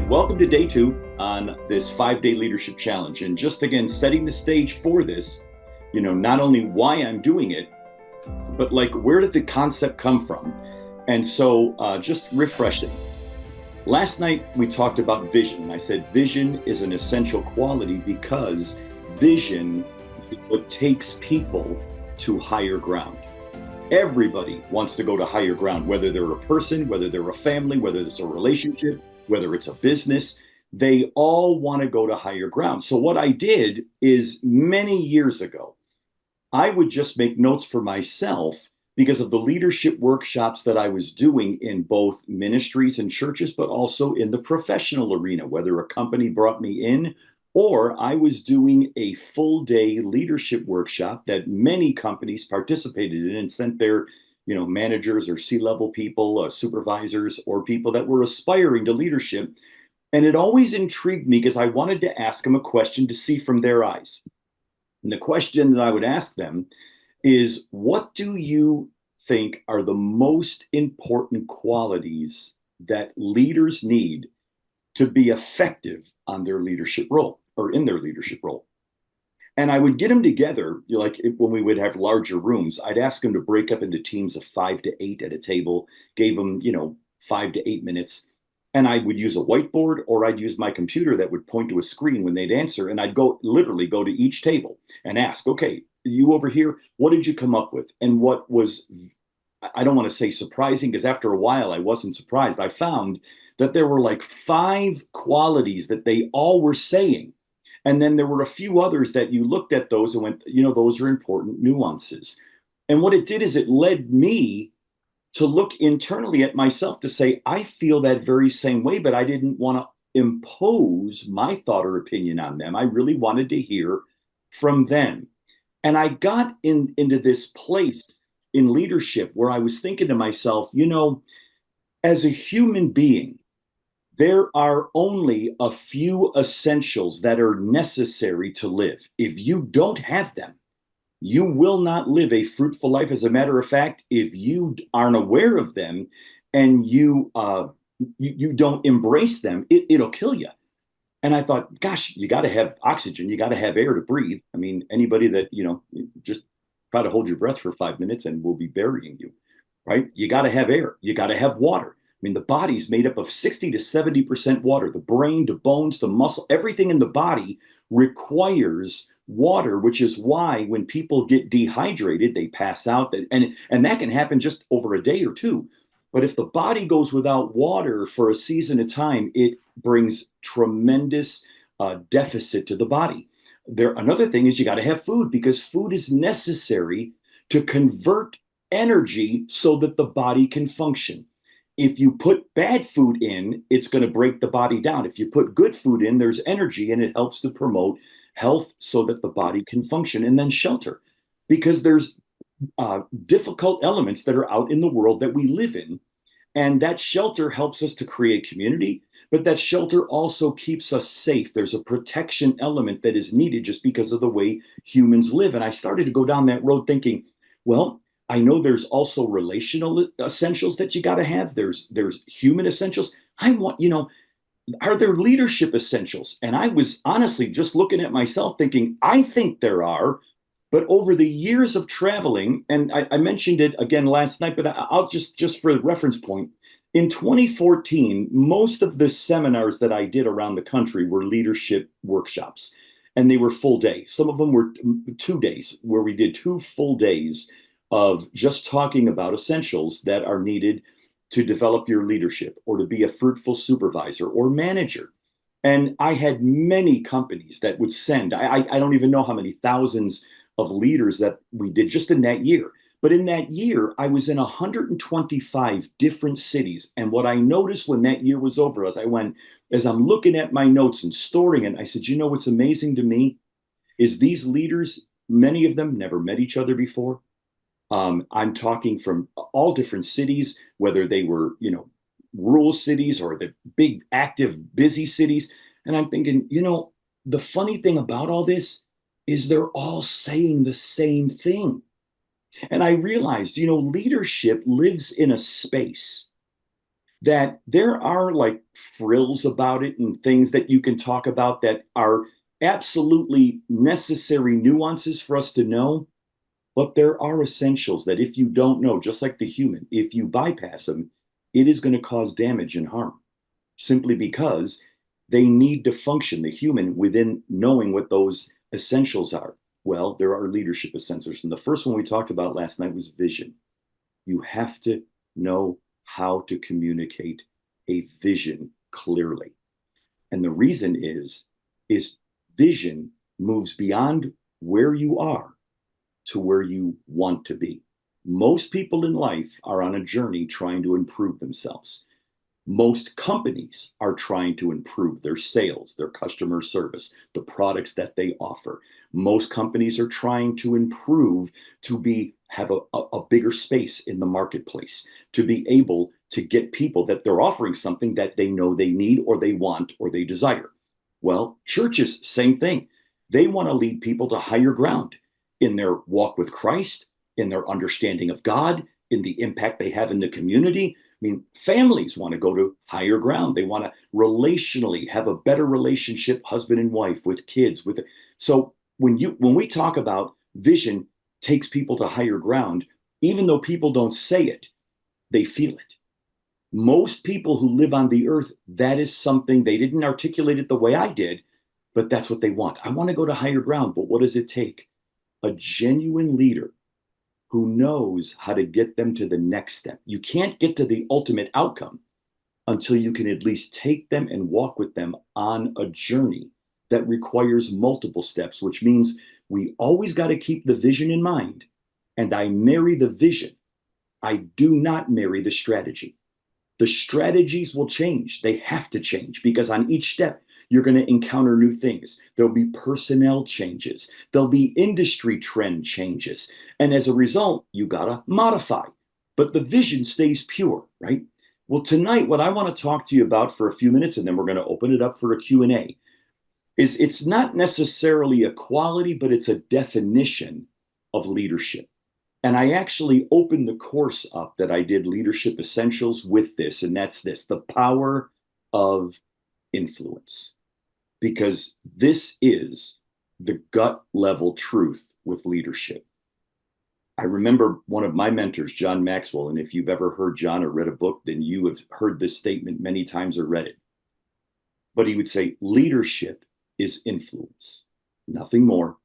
Welcome to day two on this 5 day leadership challenge. And just again, setting the stage for this, not only why I'm doing it, but like where did the concept come from? And so just refreshing. Last night we talked about vision. And I said vision is an essential quality because vision is what takes people to higher ground. Everybody wants to go to higher ground, whether they're a person, whether they're a family, whether it's a relationship, whether it's a business. They all want to go to higher ground. So, what I did is many years ago, I would just make notes for myself because of the leadership workshops that I was doing in both ministries and churches, but also in the professional arena, whether a company brought me in or I was doing a full day leadership workshop that many companies participated in and sent their managers or C-level people, supervisors, or people that were aspiring to leadership. And it always intrigued me because I wanted to ask them a question to see from their eyes. And the question that I would ask them is, what do you think are the most important qualities that leaders need to be effective on their leadership role or in their leadership role? And I would get them together, when we would have larger rooms, I'd ask them to break up into teams of 5 to 8 at a table, gave them, 5 to 8 minutes. And I would use a whiteboard or I'd use my computer that would point to a screen when they'd answer. And I'd literally go to each table and ask, okay, you over here, what did you come up with? And what was, I don't want to say surprising, because after a while I wasn't surprised. I found that there were like 5 qualities that they all were saying. And then there were a few others that you looked at those and went, those are important nuances. And what it did is it led me to look internally at myself to say, I feel that very same way, but I didn't want to impose my thought or opinion on them. I really wanted to hear from them. And I got into this place in leadership where I was thinking to myself, as a human being, there are only a few essentials that are necessary to live. If you don't have them, you will not live a fruitful life. As a matter of fact, if you aren't aware of them and you don't embrace them, it'll kill you. And I thought, gosh, you got to have oxygen, you got to have air to breathe. I mean, anybody that just try to hold your breath for 5 minutes and we'll be burying you, right? You got to have air, you got to have water. I mean, the body's made up of 60 to 70% water. The brain, the bones, the muscle, everything in the body requires water, which is why when people get dehydrated, they pass out. And that can happen just over a day or two. But if the body goes without water for a season of time, it brings tremendous deficit to the body. Another thing is you got to have food, because food is necessary to convert energy so that the body can function. If you put bad food in, it's going to break the body down. If you put good food in, there's energy and it helps to promote health so that the body can function. And then shelter, because there's difficult elements that are out in the world that we live in. And that shelter helps us to create community, but that shelter also keeps us safe. There's a protection element that is needed just because of the way humans live. And I started to go down that road thinking, well, I know there's also relational essentials that you got to have. There's human essentials. Are there leadership essentials? And I was honestly just looking at myself thinking, I think there are. But over the years of traveling, and I mentioned it again last night, but I'll just for a reference point, in 2014, most of the seminars that I did around the country were leadership workshops, and they were full day. Some of them were 2 days, where we did 2 full days of just talking about essentials that are needed to develop your leadership or to be a fruitful supervisor or manager. And I had many companies that would send, I don't even know how many thousands of leaders that we did just in that year. But in that year, I was in 125 different cities. And what I noticed when that year was over, as I'm looking at my notes and storing it, I said, what's amazing to me is these leaders, many of them never met each other before. I'm talking from all different cities, whether they were, rural cities or the big, active, busy cities. And I'm thinking, the funny thing about all this is they're all saying the same thing. And I realized, leadership lives in a space. that there are like frills about it and things that you can talk about that are absolutely necessary nuances for us to know. But there are essentials that if you don't know, just like the human, if you bypass them, it is going to cause damage and harm simply because they need to function, the human, within knowing what those essentials are. Well, there are leadership essentials. And the first one we talked about last night was vision. You have to know how to communicate a vision clearly. And the reason is vision moves beyond where you are to where you want to be. Most people in life are on a journey trying to improve themselves. Most companies are trying to improve their sales, their customer service, the products that they offer. Most companies are trying to improve to have a bigger space in the marketplace, to be able to get people that they're offering something that they know they need or they want or they desire. Well, churches, same thing. They want to lead people to higher ground in their walk with Christ, in their understanding of God, in the impact they have in the community. I mean, families want to go to higher ground. They want to relationally have a better relationship, husband and wife, with kids. So when we talk about vision takes people to higher ground, even though people don't say it, they feel it. Most people who live on the earth, that is something they didn't articulate it the way I did, but that's what they want. I want to go to higher ground, but what does it take? A genuine leader who knows how to get them to the next step. You can't get to the ultimate outcome until you can at least take them and walk with them on a journey that requires multiple steps, which means we always got to keep the vision in mind. And I marry the vision. I do not marry the strategy. The strategies will change. They have to change because on each step, you're going to encounter new things. There'll be personnel changes. There'll be industry trend changes. And as a result, you got to modify. But the vision stays pure, right? Well, tonight, what I want to talk to you about for a few minutes, and then we're going to open it up for a Q&A, is it's not necessarily a quality, but it's a definition of leadership. And I actually opened the course up that I did, Leadership Essentials, with this, and that's this: the power of influence. Because this is the gut level truth with leadership. I remember one of my mentors, John Maxwell, and if you've ever heard John or read a book, then you have heard this statement many times or read it. But he would say, leadership is influence, nothing more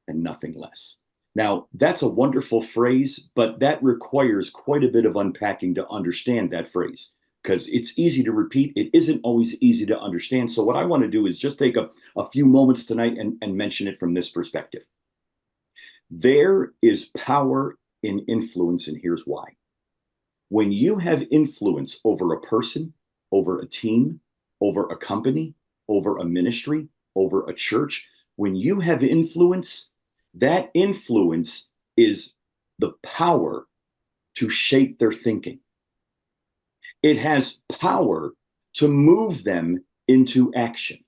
and nothing less. Now, that's a wonderful phrase, but that requires quite a bit of unpacking to understand that phrase, because it's easy to repeat. It isn't always easy to understand. So what I want to do is just take a few moments tonight and mention it from this perspective. There is power in influence, and here's why. When you have influence over a person, over a team, over a company, over a ministry, over a church, when you have influence, that influence is the power to shape their thinking. It has power to move them into action.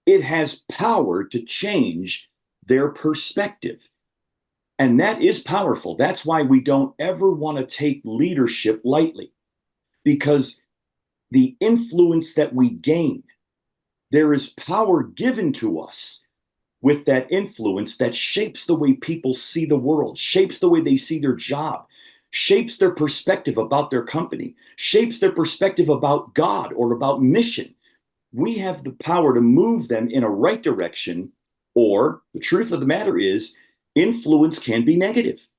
It has power to change their perspective. And that is powerful. That's why we don't ever want to take leadership lightly, because the influence that we gain, there is power given to us with that influence that shapes the way people see the world, shapes the way they see their job, shapes their perspective about their company, shapes their perspective about God or about mission. We have the power to move them in a right direction, or the truth of the matter is, influence can be negative,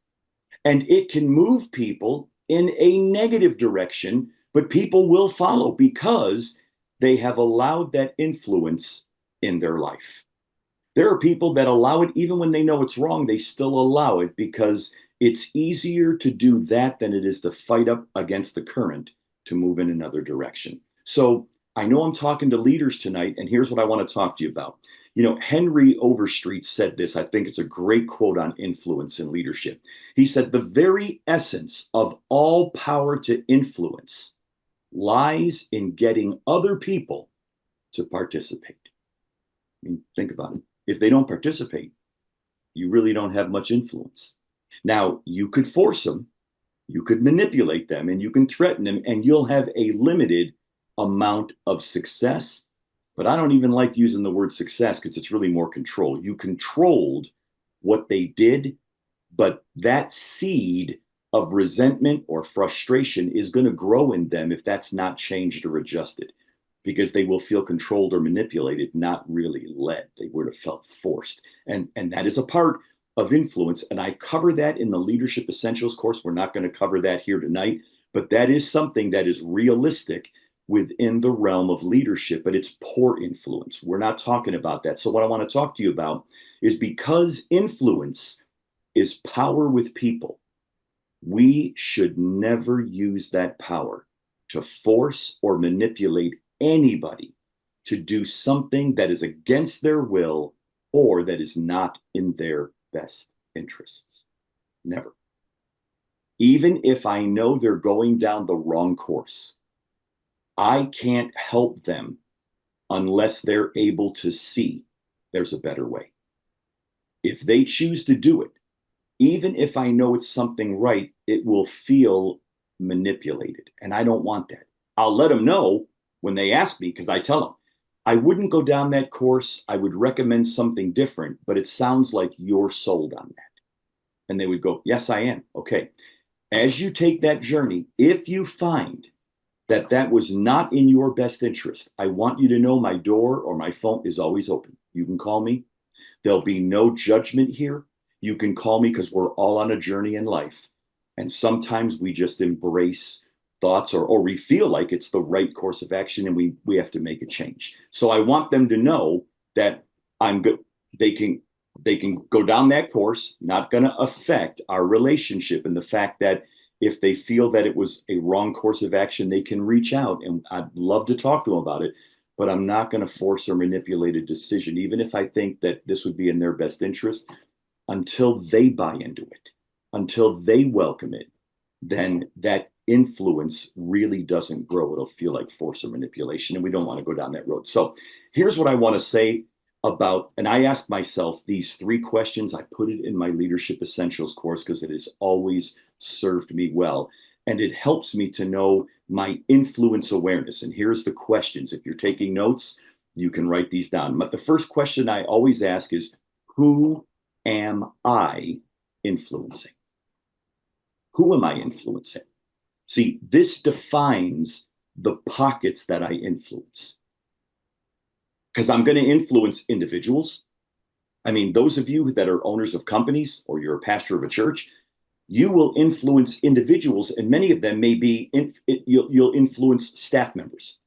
and it can move people in a negative direction, but people will follow because they have allowed that influence in their life. There are people that allow it even when they know it's wrong. They still allow it because it's easier to do that than it is to fight up against the current to move in another direction. So I know I'm talking to leaders tonight, and here's what I want to talk to you about. You know, Henry Overstreet said this. I think it's a great quote on influence and leadership. He said, the very essence of all power to influence lies in getting other people to participate. I mean, think about it. If they don't participate, you really don't have much influence. Now, you could force them. You could manipulate them and you can threaten them, and you'll have a limited amount of success. But I don't even like using the word success because it's really more control. You controlled what they did, but that seed of resentment or frustration is going to grow in them if that's not changed or adjusted, because they will feel controlled or manipulated, not really led. They would have felt forced. And that is a part of influence. And I cover that in the Leadership Essentials course. We're not going to cover that here tonight, but that is something that is realistic within the realm of leadership, but it's poor influence. We're not talking about that. So what I want to talk to you about is, because influence is power with people, we should never use that power to force or manipulate anybody to do something that is against their will or that is not in their best interests. Never. Even if I know they're going down the wrong course, I can't help them unless they're able to see there's a better way. If they choose to do it, even if I know it's something right, it will feel manipulated. And I don't want that. I'll let them know when they ask me, because I tell them, I wouldn't go down that course. I would recommend something different, but it sounds like you're sold on that. And they would go, yes, I am. Okay. As you take that journey, if you find that that was not in your best interest, I want you to know my door or my phone is always open. You can call me. There'll be no judgment here. You can call me, because we're all on a journey in life. And sometimes we just embrace thoughts, or we feel like it's the right course of action, and we have to make a change. So I want them to know that I'm good. They can go down that course, not going to affect our relationship. And the fact that if they feel that it was a wrong course of action, they can reach out, and I'd love to talk to them about it. But I'm not going to force or manipulate a decision, even if I think that this would be in their best interest, until they buy into it, until they welcome it. Then that influence really doesn't grow. It'll feel like force or manipulation, and we don't want to go down that road. So here's what I want to say about, and I asked myself these 3 questions. I put it in my Leadership Essentials course because it has always served me well. And it helps me to know my influence awareness. And here's the questions. If you're taking notes, you can write these down. But the first question I always ask is, who am I influencing? Who am I influencing? See, this defines the pockets that I influence. Because I'm going to influence individuals. I mean, those of you that are owners of companies, or you're a pastor of a church, you will influence individuals, and many of them may be, you'll influence staff members.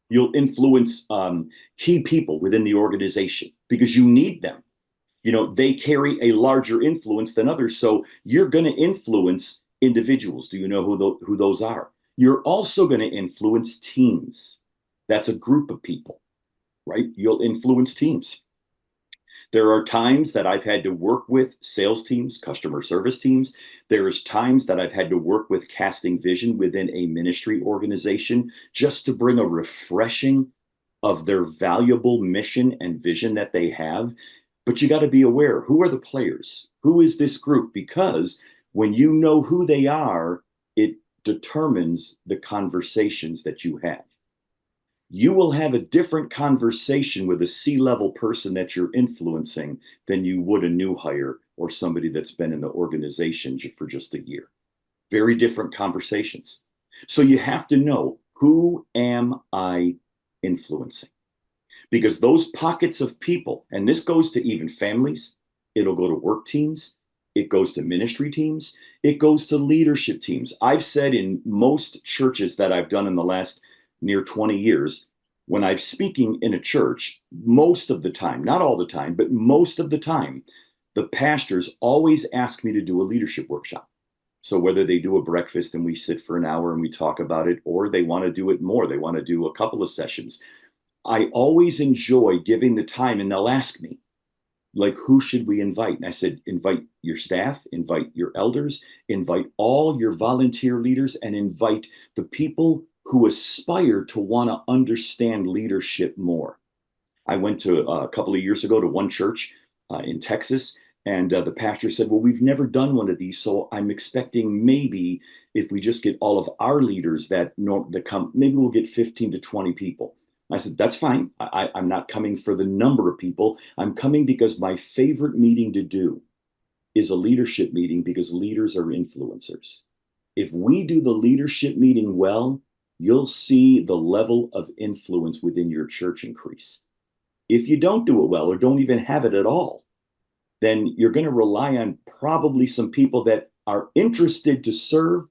You'll influence key people within the organization, because you need them. You know, they carry a larger influence than others. So you're going to influence individuals. Do you know who those are? You're also going to influence teams. That's a group of people, right? You'll influence teams. There are times that I've had to work with sales teams, customer service teams. There's times that I've had to work with casting vision within a ministry organization, just to bring a refreshing of their valuable mission and vision that they have. But you got to be aware, who are the players? Who is this group? Because when you know who they are, it determines the conversations that you have. You will have a different conversation with a C-level person that you're influencing than you would a new hire or somebody that's been in the organization for just a year. Very different conversations. So you have to know, who am I influencing? Because those pockets of people, and this goes to even families, it'll go to work teams, it goes to ministry teams, it goes to leadership teams. I've said in most churches that I've done in the last near 20 years, when I'm speaking in a church, most of the time, not all the time, but most of the time, the pastors always ask me to do a leadership workshop. So whether they do a breakfast and we sit for an hour and we talk about it, or they want to do it more, they want to do a couple of sessions, I always enjoy giving the time, and they'll ask me, like, who should we invite? And I said, invite your staff, invite your elders, invite all your volunteer leaders, and invite the people who aspire to want to understand leadership more. I went to a couple of years ago to one church in Texas, And the pastor said, well, we've never done one of these, so I'm expecting maybe if we just get all of our leaders that come, maybe we'll get 15 to 20 people. I said, that's fine. I'm not coming for the number of people. I'm coming because my favorite meeting to do is a leadership meeting, because leaders are influencers. If we do the leadership meeting well, you'll see the level of influence within your church increase. If you don't do it well or don't even have it at all, then you're going to rely on probably some people that are interested to serve,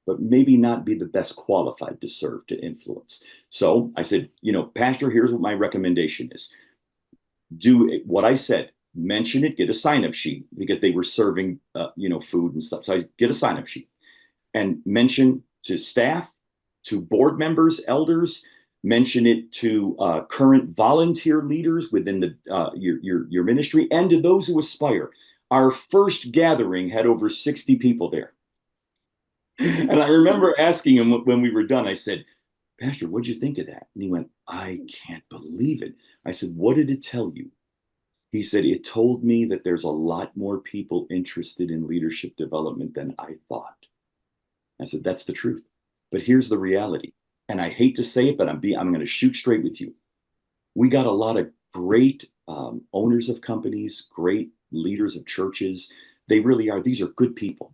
but maybe not be the best qualified to serve, to influence. So I said, Pastor, here's what my recommendation is. Do what I said, mention it, get a sign-up sheet, because they were serving, food and stuff. So I get a sign-up sheet and mention to staff, to board members, elders, mention it to current volunteer leaders within your ministry, and to those who aspire. Our first gathering had over 60 people there. And I remember asking him when we were done, I said, Pastor, what'd you think of that? And he went, I can't believe it. I said, what did it tell you? He said, it told me that there's a lot more people interested in leadership development than I thought. I said, that's the truth. But here's the reality. And I hate to say it, but I'm going to shoot straight with you. We got a lot of great owners of companies, great leaders of churches. They really are. These are good people,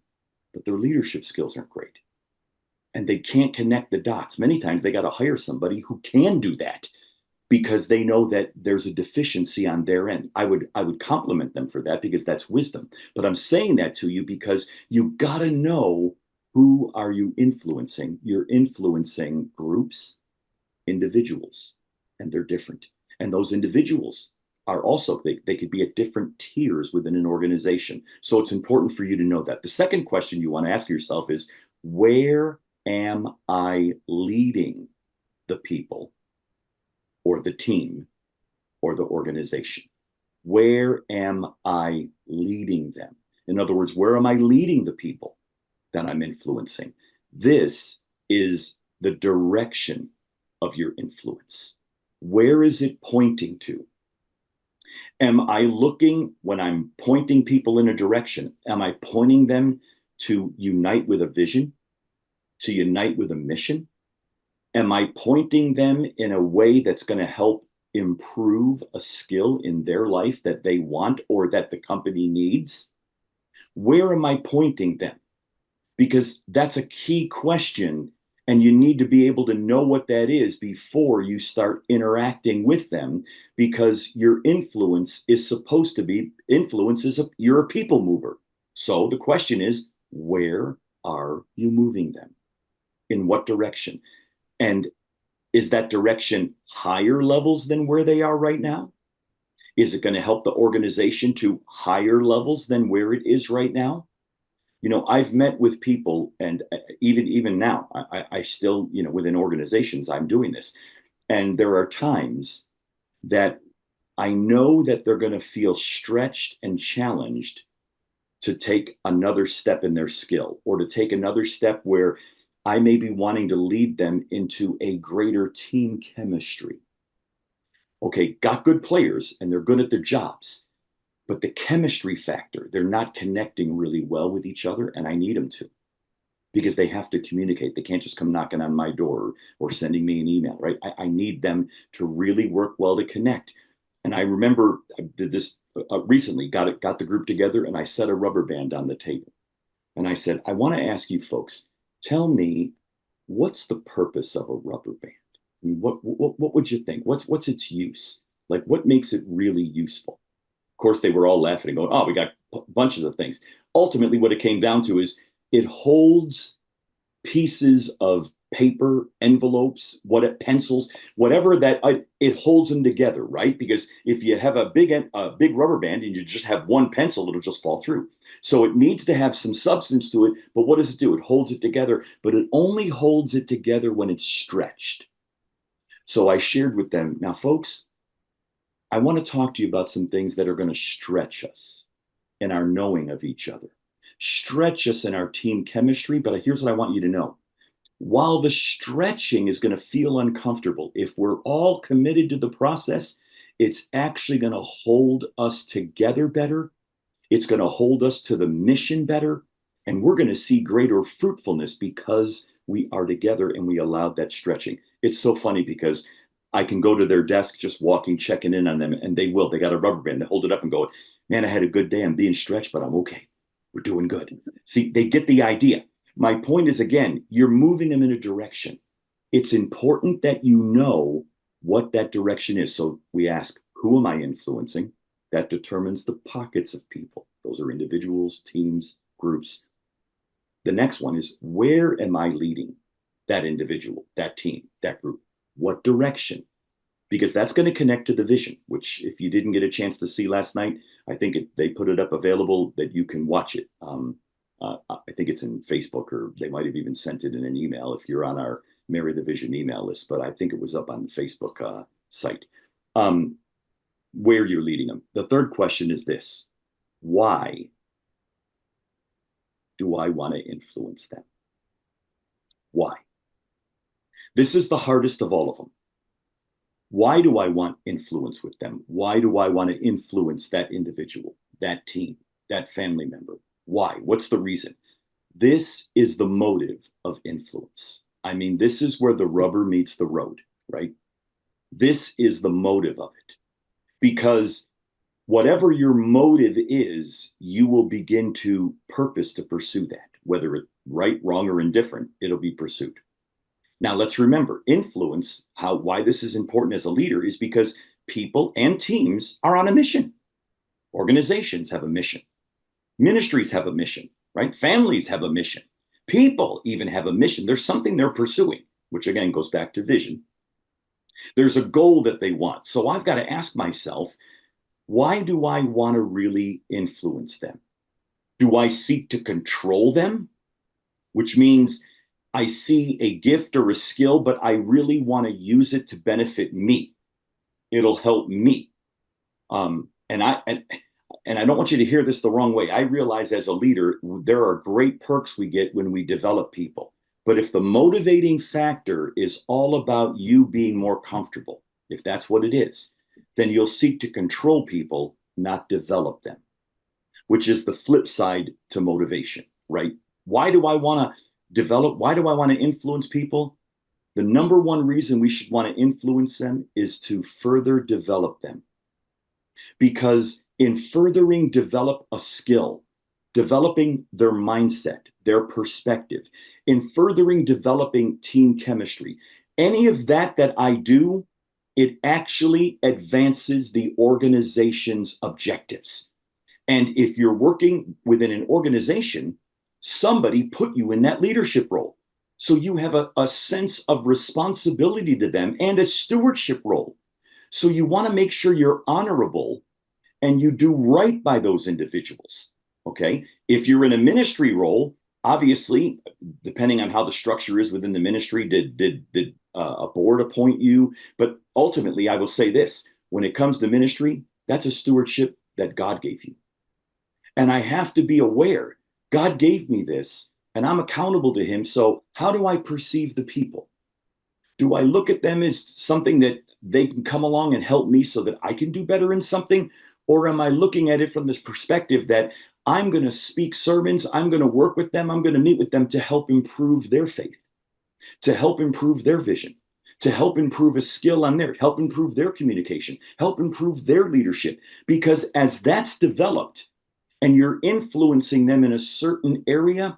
but their leadership skills aren't great. And they can't connect the dots. Many times they got to hire somebody who can do that, because they know that there's a deficiency on their end. I would compliment them for that, because that's wisdom. But I'm saying that to you because you got to know, who are you influencing? You're influencing groups, individuals, and they're different. And those individuals are also, they could be at different tiers within an organization. So it's important for you to know that. The second question you want to ask yourself is, where am I leading the people, or the team, or the organization? Where am I leading them? In other words, where am I leading the people that I'm influencing? This is the direction of your influence. Where is it pointing to? Am I looking, when I'm pointing people in a direction, am I pointing them to unite with a vision, to unite with a mission? Am I pointing them in a way that's going to help improve a skill in their life that they want or that the company needs? Where am I pointing them? Because that's a key question, and you need to be able to know what that is before you start interacting with them, because your influence is supposed to be, you're a people mover. So the question is, where are you moving them? In what direction? And is that direction higher levels than where they are right now? Is it going to help the organization to higher levels than where it is right now? I've met with people, and even now, I still, within organizations, I'm doing this. And there are times that I know that they're going to feel stretched and challenged to take another step in their skill, or to take another step where I may be wanting to lead them into a greater team chemistry. Okay, got good players and they're good at their jobs, but the chemistry factor, they're not connecting really well with each other, and I need them to, because they have to communicate. They can't just come knocking on my door or sending me an email, right? I need them to really work well to connect. And I remember I did this recently, got the group together, and I set a rubber band on the table. And I said, I want to ask you folks, tell me, what's the purpose of a rubber band? I mean, what would you think? What's its use? Like, what makes it really useful? Of course, they were all laughing and going, oh, we got bunches of things. Ultimately, what it came down to is it holds pieces of paper, envelopes, pencils, whatever that it holds them together, right? Because if you have a big rubber band and you just have one pencil, it'll just fall through. So it needs to have some substance to it. But what does it do? It holds it together, but it only holds it together when it's stretched. So I shared with them, now, folks, I want to talk to you about some things that are going to stretch us in our knowing of each other, stretch us in our team chemistry. But here's what I want you to know. While the stretching is going to feel uncomfortable, if we're all committed to the process, it's actually going to hold us together better. It's going to hold us to the mission better. And we're going to see greater fruitfulness because we are together and we allowed that stretching. It's so funny because I can go to their desk just walking, checking in on them, and they will. They got a rubber band. They hold it up and go, man, I had a good day. I'm being stretched, but I'm okay. We're doing good. See, they get the idea. My point is, again, you're moving them in a direction. It's important that you know what that direction is. So we ask, who am I influencing? That determines the pockets of people. Those are individuals, teams, groups. The next one is, where am I leading that individual, that team, that group? What direction? Because that's going to connect to the vision, which if you didn't get a chance to see last night, I think they put it up available that you can watch it. I think it's in Facebook, or they might have even sent it in an email if you're on our Marry the Vision email list, but I think it was up on the Facebook site. Where you're leading them. The third question is this: why do I want to influence them? Why? This is the hardest of all of them. Why do I want influence with them? Why do I want to influence that individual, that team, that family member? Why? What's the reason? This is the motive of influence. I mean, this is where the rubber meets the road, right? This is the motive of it. Because whatever your motive is, you will begin to purpose to pursue that. Whether it's right, wrong, or indifferent, it'll be pursued. Now, let's remember, influence, why this is important as a leader is because people and teams are on a mission. Organizations have a mission. Ministries have a mission, right? Families have a mission. People even have a mission. There's something they're pursuing, which again goes back to vision. There's a goal that they want. So I've got to ask myself, why do I want to really influence them? Do I seek to control them? Which means I see a gift or a skill, but I really want to use it to benefit me. It'll help me. And I don't want you to hear this the wrong way. I realize as a leader, there are great perks we get when we develop people. But if the motivating factor is all about you being more comfortable, if that's what it is, then you'll seek to control people, not develop them, which is the flip side to motivation, right? Why do I want to develop? Why do I want to influence people? The number one reason we should want to influence them is to further develop them. Because in furthering develop a skill, developing their mindset, their perspective, in furthering developing team chemistry, any of that I do, it actually advances the organization's objectives. And if you're working within an organization, somebody put you in that leadership role. So you have a sense of responsibility to them and a stewardship role. So you want to make sure you're honorable and you do right by those individuals. Okay. If you're in a ministry role, obviously, depending on how the structure is within the ministry, did a board appoint you? But ultimately, I will say this: when it comes to ministry, that's a stewardship that God gave you. And I have to be aware, God gave me this and I'm accountable to him. So how do I perceive the people? Do I look at them as something that they can come along and help me so that I can do better in something? Or am I looking at it from this perspective that I'm going to speak sermons, I'm going to work with them, I'm going to meet with them to help improve their faith, to help improve their vision, to help improve a skill on help improve their communication, help improve their leadership? Because as that's developed and you're influencing them in a certain area,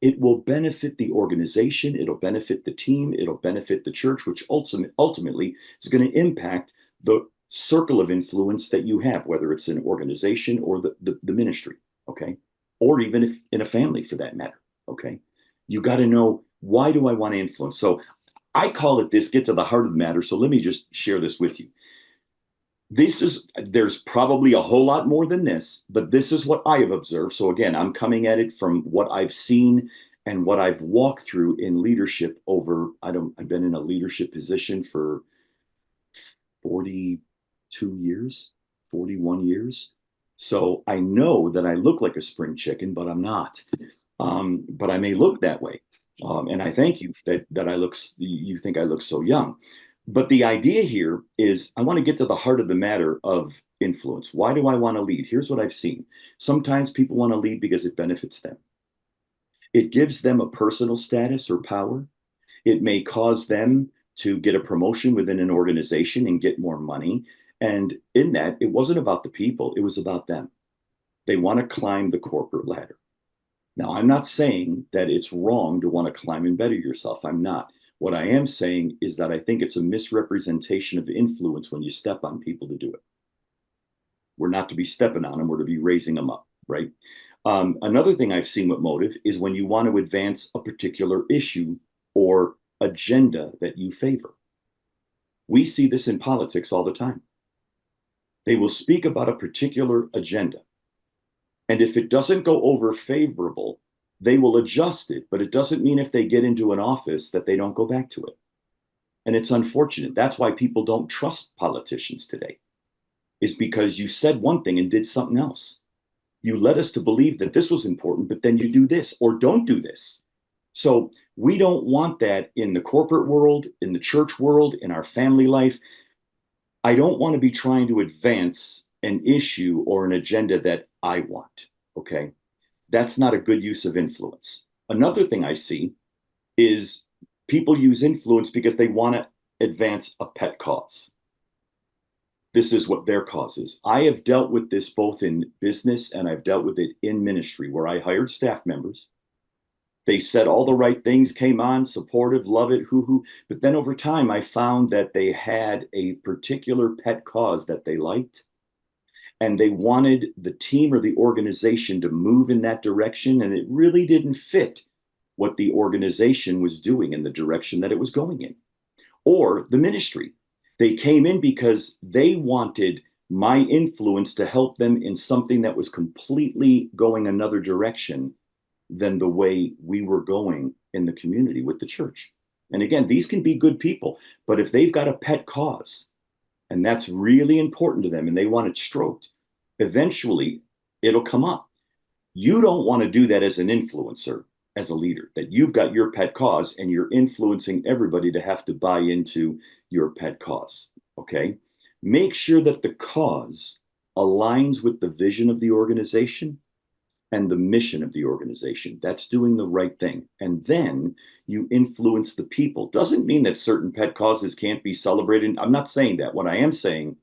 it will benefit the organization, it'll benefit the team, it'll benefit the church, which ultimately is going to impact the circle of influence that you have, whether it's an organization or the ministry, okay? Or even if in a family for that matter, okay? You got to know, why do I want to influence? So I call it this, get to the heart of the matter. So let me just share this with you. There's probably a whole lot more than this, but this is what I have observed. So again, I'm coming at it from what I've seen and what I've walked through in leadership over, I've been in a leadership position for 42 years, 41 years. So I know that I look like a spring chicken, but I'm not. But I may look that way. And I thank you that you think I look so young. But the idea here is I want to get to the heart of the matter of influence. Why do I want to lead? Here's what I've seen. Sometimes people want to lead because it benefits them. It gives them a personal status or power. It may cause them to get a promotion within an organization and get more money. And in that, it wasn't about the people, it was about them. They want to climb the corporate ladder. Now, I'm not saying that it's wrong to want to climb and better yourself. I'm not. What I am saying is that I think it's a misrepresentation of influence when you step on people to do it. We're not to be stepping on them, we're to be raising them up, right? Another thing I've seen with motive is when you want to advance a particular issue or agenda that you favor. We see this in politics all the time. They will speak about a particular agenda. And if it doesn't go over favorable, they will adjust it. But it doesn't mean if they get into an office that they don't go back to it. And it's unfortunate. That's why people don't trust politicians today, is because you said one thing and did something else. You led us to believe that this was important, but then you do this or don't do this. So we don't want that in the corporate world, in the church world, in our family life. I don't want to be trying to advance an issue or an agenda that I want. Okay. That's not a good use of influence. Another thing I see is people use influence because they want to advance a pet cause. This is what their cause is. I have dealt with this both in business and I've dealt with it in ministry where I hired staff members. They said all the right things, came on, supportive, love it, hoo-hoo. But then over time, I found that they had a particular pet cause that they liked. And they wanted the team or the organization to move in that direction. And it really didn't fit what the organization was doing in the direction that it was going in. Or the ministry. They came in because they wanted my influence to help them in something that was completely going another direction than the way we were going in the community with the church. And again, these can be good people, but if they've got a pet cause and that's really important to them and they want it stroked, eventually it'll come up. You don't want to do that as an influencer, as a leader, that you've got your pet cause and you're influencing everybody to have to buy into your pet cause. Okay. Make sure that the cause aligns with the vision of the organization and the mission of the organization. That's doing the right thing. And then you influence the people. Doesn't mean that certain pet causes can't be celebrated. I'm not saying that. What I am saying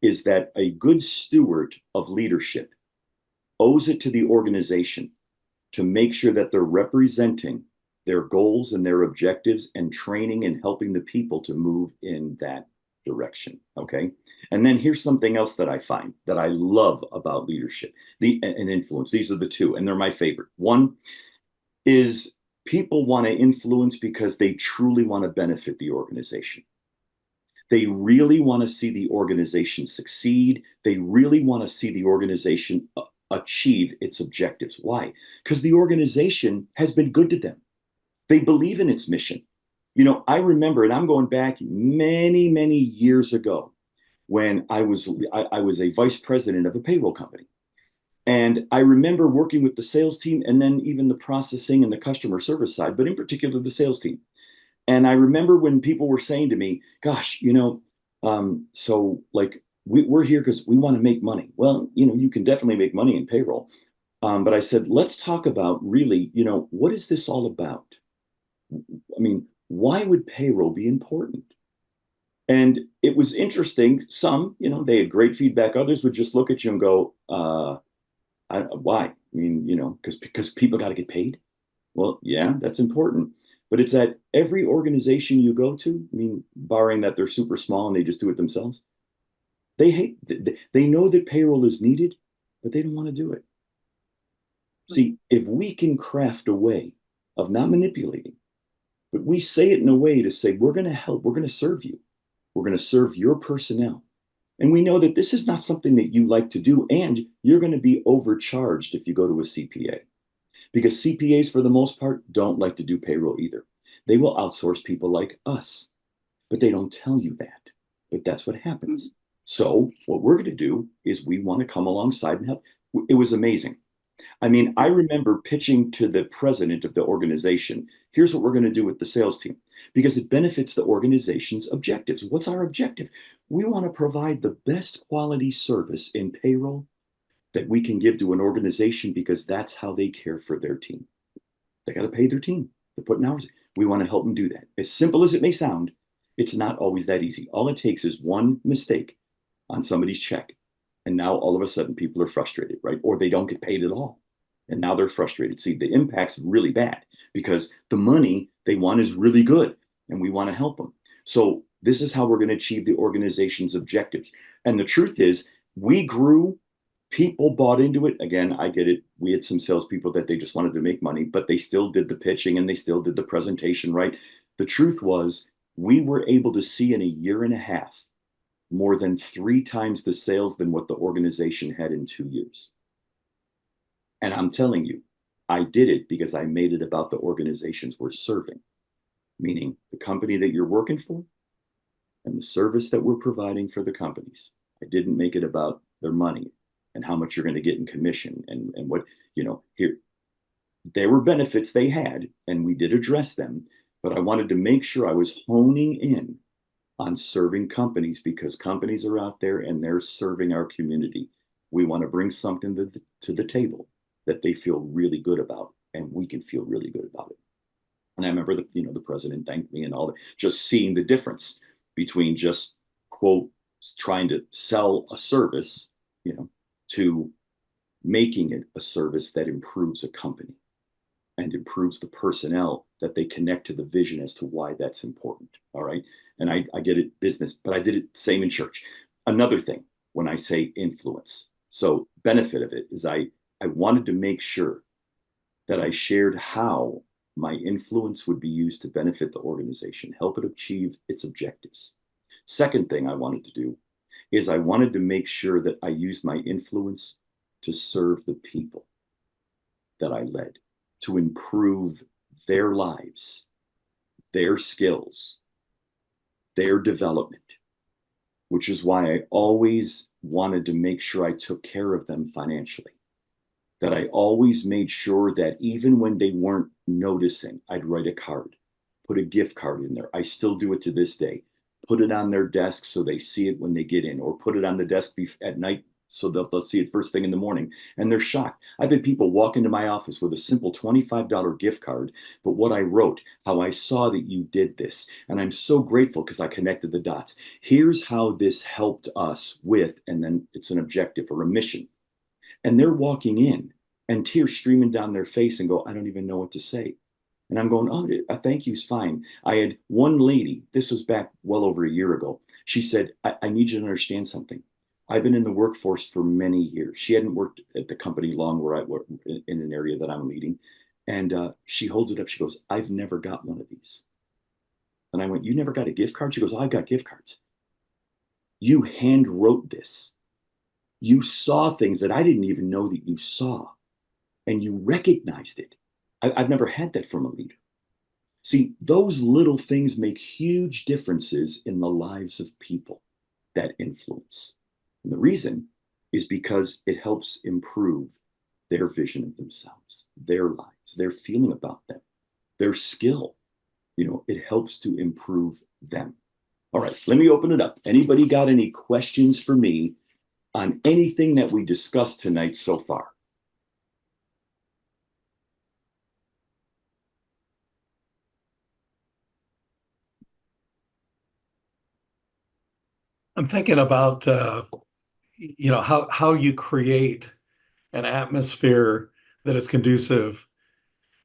is that a good steward of leadership owes it to the organization to make sure that they're representing their goals and their objectives and training and helping the people to move in that direction. Okay. And then here's something else that I find that I love about leadership and influence. These are the two, and they're my favorite. One is people want to influence because they truly want to benefit the organization. They really want to see the organization succeed. They really want to see the organization achieve its objectives. Why? Because the organization has been good to them. They believe in its mission. You know, I remember, and I'm going back many, many years ago when I was a vice president of a payroll company. And I remember working with the sales team and then even the processing and the customer service side, but in particular the sales team. And I remember when people were saying to me, gosh, so like we're here because we want to make money. Well, you can definitely make money in payroll. But I said, let's talk about really, what is this all about? I mean, why would payroll be important? And it was interesting. Some, they had great feedback. Others would just look at you and go, why? I mean, because people got to get paid. Well, yeah, that's important. But it's at every organization you go to, I mean, barring that they're super small and they just do it themselves, they know that payroll is needed, but they don't want to do it. See, if we can craft a way of not manipulating, but we say it in a way to say, we're going to help, we're going to serve you, we're going to serve your personnel. And we know that this is not something that you like to do, and you're going to be overcharged if you go to a CPA. Because CPAs, for the most part, don't like to do payroll either. They will outsource people like us, but they don't tell you that. But that's what happens. So what we're going to do is we want to come alongside and help. It was amazing. I mean, I remember pitching to the president of the organization, here's what we're going to do with the sales team because it benefits the organization's objectives. What's our objective? We want to provide the best quality service in payroll that we can give to an organization because that's how they care for their team. They got to pay their team. They're putting hours. We want to help them do that. As simple as it may sound, it's not always that easy. All it takes is one mistake on somebody's check. And now all of a sudden people are frustrated, right? Or they don't get paid at all. And now they're frustrated. See, the impact's really bad because the money they want is really good and we want to help them. So this is how we're going to achieve the organization's objectives. And the truth is, we grew, people bought into it. Again, I get it. We had some salespeople that they just wanted to make money, but they still did the pitching and they still did the presentation, right? The truth was, we were able to see in a year and a half more than 3 times the sales than what the organization had in 2 years. And I'm telling you, I did it because I made it about the organizations we're serving, meaning the company that you're working for and the service that we're providing for the companies. I didn't make it about their money and how much you're going to get in commission and what, here, there were benefits they had, and we did address them, but I wanted to make sure I was honing in on serving companies because companies are out there and they're serving our community. We want to bring something to the table that they feel really good about, and we can feel really good about it. And I remember the president thanked me and all that, just seeing the difference between just quote trying to sell a service, to making it a service that improves a company and improves the personnel that they connect to the vision as to why that's important. All right. And I get it business, but I did it same in church. Another thing, when I say influence, so benefit of it is I wanted to make sure that I shared how my influence would be used to benefit the organization, help it achieve its objectives. Second thing I wanted to do is I wanted to make sure that I used my influence to serve the people that I led, to improve their lives, their skills, their development, which is why I always wanted to make sure I took care of them financially. That I always made sure that even when they weren't noticing, I'd write a card, put a gift card in there. I still do it to this day. Put it on their desk so they see it when they get in, or put it on the desk at night so they'll see it first thing in the morning. And they're shocked. I've had people walk into my office with a simple $25 gift card, but what I wrote, how I saw that you did this. And I'm so grateful because I connected the dots. Here's how this helped us with, and then it's an objective or a mission. And they're walking in and tears streaming down their face and go, I don't even know what to say. And I'm going, oh, a thank you's fine. I had one lady, this was back well over a year ago. She said, I need you to understand something. I've been in the workforce for many years. She hadn't worked at the company long where I work in an area that I'm leading. And she holds it up. She goes, I've never got one of these. And I went, you never got a gift card? She goes, oh, I've got gift cards. You hand wrote this. You saw things that I didn't even know that you saw, and you recognized it. I've never had that from a leader. See, those little things make huge differences in the lives of people, that influence. And the reason is because it helps improve their vision of themselves, their lives, their feeling about them, their skill. It helps to improve them. All right, let me open it up. Anybody got any questions for me on anything that we discussed tonight so far? I'm thinking about how you create an atmosphere that is conducive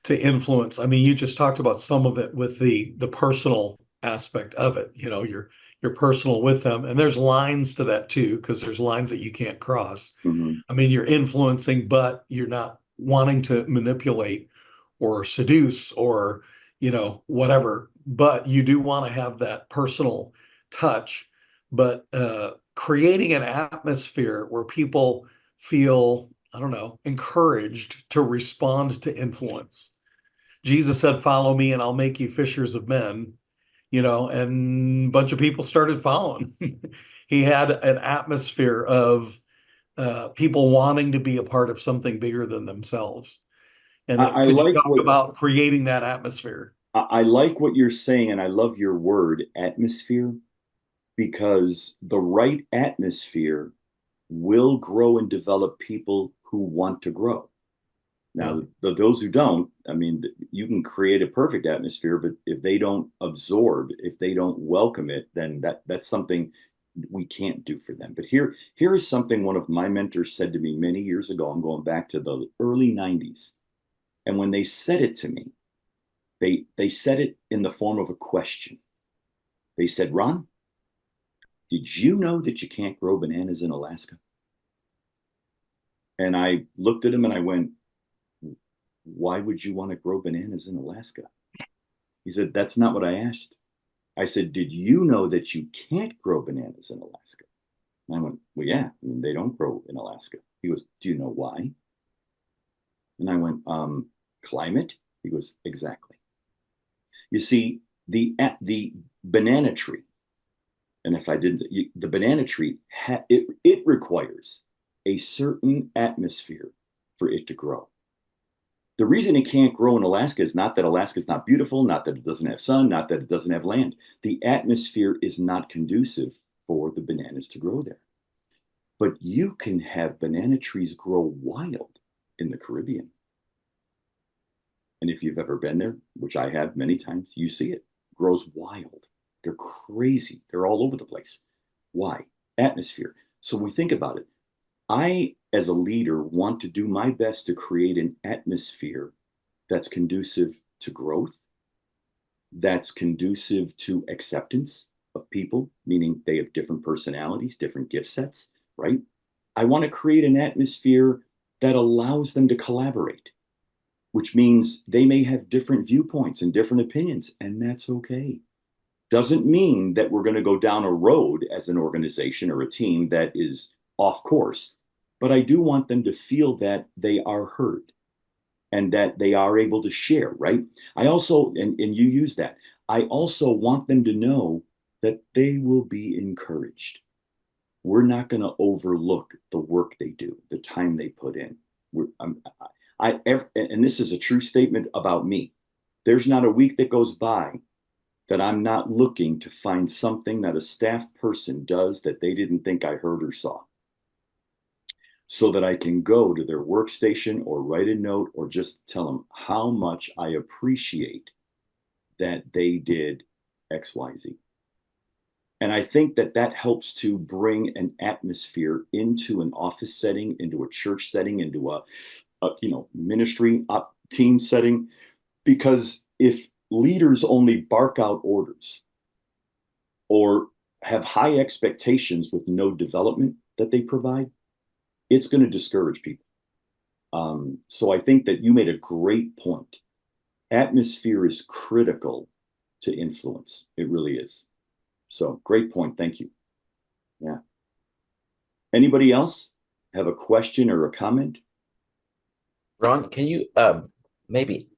to influence. I mean, you just talked about some of it with the personal aspect of it. You're personal with them, and there's lines to that too, because there's lines that you can't cross. Mm-hmm. I mean, you're influencing, but you're not wanting to manipulate or seduce or whatever. But you do want to have that personal touch. But creating an atmosphere where people feel, I don't know, encouraged to respond to influence. Jesus said, follow me and I'll make you fishers of men, and a bunch of people started following. He had an atmosphere of people wanting to be a part of something bigger than themselves. And I could you like talk what about creating that atmosphere? I like what you're saying, and I love your word atmosphere, because the right atmosphere will grow and develop people who want to grow. Yeah. Now, those who don't, I mean, you can create a perfect atmosphere, but if they don't absorb, if they don't welcome it, then that's something we can't do for them. But here is something one of my mentors said to me many years ago. I'm going back to the early 90s. And when they said it to me, they said it in the form of a question. They said, Ron, did you know that you can't grow bananas in Alaska? And I looked at him and I went, why would you want to grow bananas in Alaska? He said, that's not what I asked. I said, did you know that you can't grow bananas in Alaska? And I went, well, yeah, I mean, they don't grow in Alaska. He goes, do you know why? And I went, climate? He goes, exactly. You see, the banana tree, and if I didn't, the banana tree, it requires a certain atmosphere for it to grow. The reason it can't grow in Alaska is not that Alaska is not beautiful, not that it doesn't have sun, not that it doesn't have land. The atmosphere is not conducive for the bananas to grow there. But you can have banana trees grow wild in the Caribbean. And if you've ever been there, which I have many times, you see it grows wild. They're crazy. They're all over the place. Why? Atmosphere. So we think about it. I, as a leader, want to do my best to create an atmosphere that's conducive to growth, that's conducive to acceptance of people, meaning they have different personalities, different gift sets, right? I want to create an atmosphere that allows them to collaborate, which means they may have different viewpoints and different opinions, and that's okay. Doesn't mean that we're going to go down a road as an organization or a team that is off course, but I do want them to feel that they are heard and that they are able to share, right? I also, and you use that, I also want them to know that they will be encouraged. We're not going to overlook the work they do, the time they put in. And this is a true statement about me. There's not a week that goes by that I'm not looking to find something that a staff person does that they didn't think I heard or saw, so that I can go to their workstation or write a note or just tell them how much I appreciate that they did XYZ. And I think that helps to bring an atmosphere into an office setting, into a church setting, into a ministry team setting, because if leaders only bark out orders or have high expectations with no development that they provide, it's going to discourage people. So I think that you made a great point. Atmosphere is critical to influence. It really is. So great point. Thank you. Yeah. Anybody else have a question or a comment? Ron, can you maybe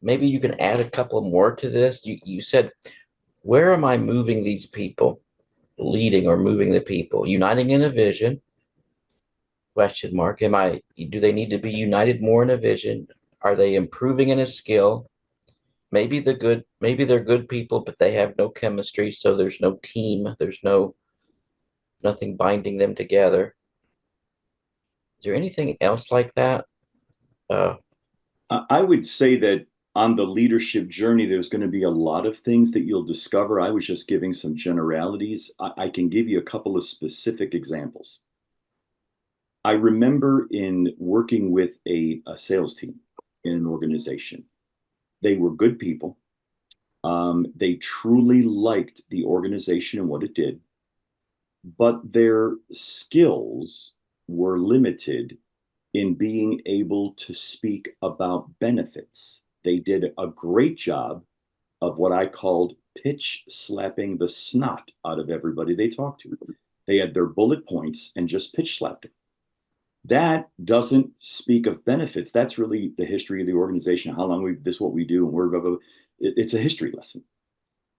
maybe you can add a couple more to this? You said, where am I moving these people, leading or moving the people, uniting in a vision? Question mark. Do they need to be united more in a vision? Are they improving in a skill? Maybe they're good people, but they have no chemistry, so there's no team, there's nothing binding them together. Is there anything else like that? I would say that on the leadership journey, there's going to be a lot of things that you'll discover. I was just giving some generalities. I can give you a couple of specific examples. I remember in working with a sales team in an organization. They were good people. They truly liked the organization and what it did, but their skills were limited in being able to speak about benefits. They did a great job of what I called pitch slapping the snot out of everybody they talked to. They had their bullet points and just pitch slapped it. That doesn't speak of benefits. That's really the history of the organization, how long this is what we do, and we're blah, blah, blah. It's a history lesson.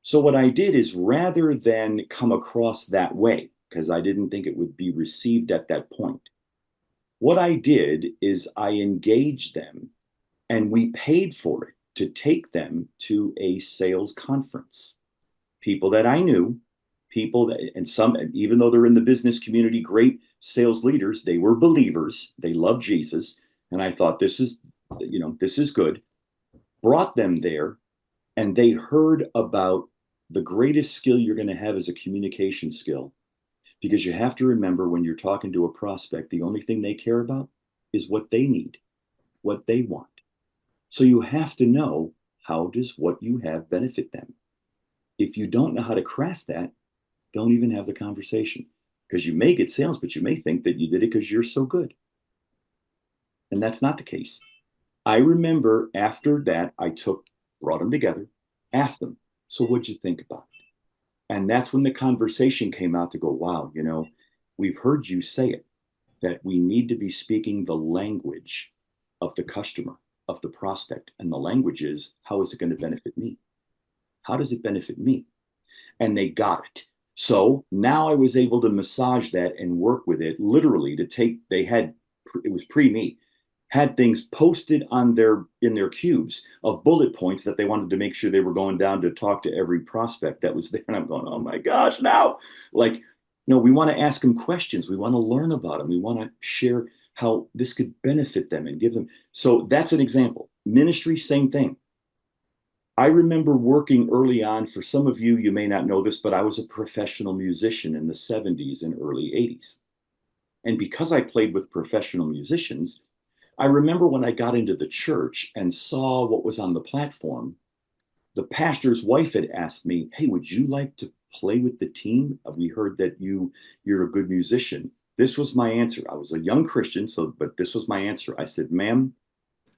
So what I did is, rather than come across that way, because I didn't think it would be received at that point, What I did is I engaged them and we paid for it to take them to a sales conference. People that I knew, people that, and some, even though they're in the business community, great sales leaders, they were believers, they loved Jesus. And I thought, this is, this is good. Brought them there, and they heard about the greatest skill you're going to have is a communication skill. Because you have to remember, when you're talking to a prospect, the only thing they care about is what they need, what they want. So you have to know, how does what you have benefit them? If you don't know how to craft that, don't even have the conversation, because you may get sales, but you may think that you did it because you're so good. And that's not the case. I remember after that, brought them together, asked them, so what'd you think about it? And that's when the conversation came out to go, wow, we've heard you say it, that we need to be speaking the language of the customer, of the prospect. And the language is, how is it going to benefit me? How does it benefit me? And they got it. So now I was able to massage that and work with it literally it was pre-me, had things posted in their cubes of bullet points that they wanted to make sure they were going down to talk to every prospect that was there. And I'm going, oh my gosh, now, we want to ask them questions. We want to learn about them. We want to share how this could benefit them and give them. So that's an example. Ministry, same thing. I remember working early on, for some of you, you may not know this, but I was a professional musician in the 70s and early 80s. And because I played with professional musicians, I remember when I got into the church and saw what was on the platform, the pastor's wife had asked me, hey, would you like to play with the team? We heard that you're a good musician. This was my answer. I was a young Christian, but this was my answer. I said, ma'am,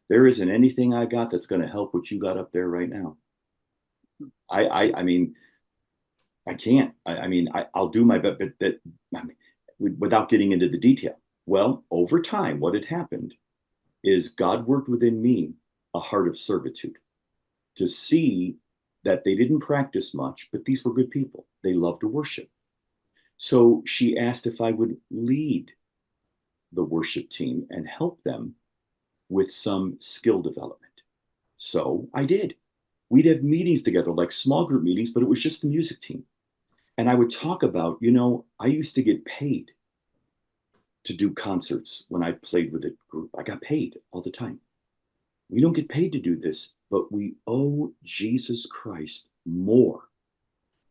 there isn't anything I got that's going to help what you got up there right now. I mean, I can't. I'll do my best, but without getting into the detail. Well, over time, what had happened is God worked within me a heart of servitude to see that they didn't practice much, but these were good people. They loved to worship. So she asked if I would lead the worship team and help them with some skill development. So I did. We'd have meetings together, like small group meetings, but it was just the music team. And I would talk about, I used to get paid to do concerts when I played with a group. I got paid all the time. We don't get paid to do this, but we owe Jesus Christ more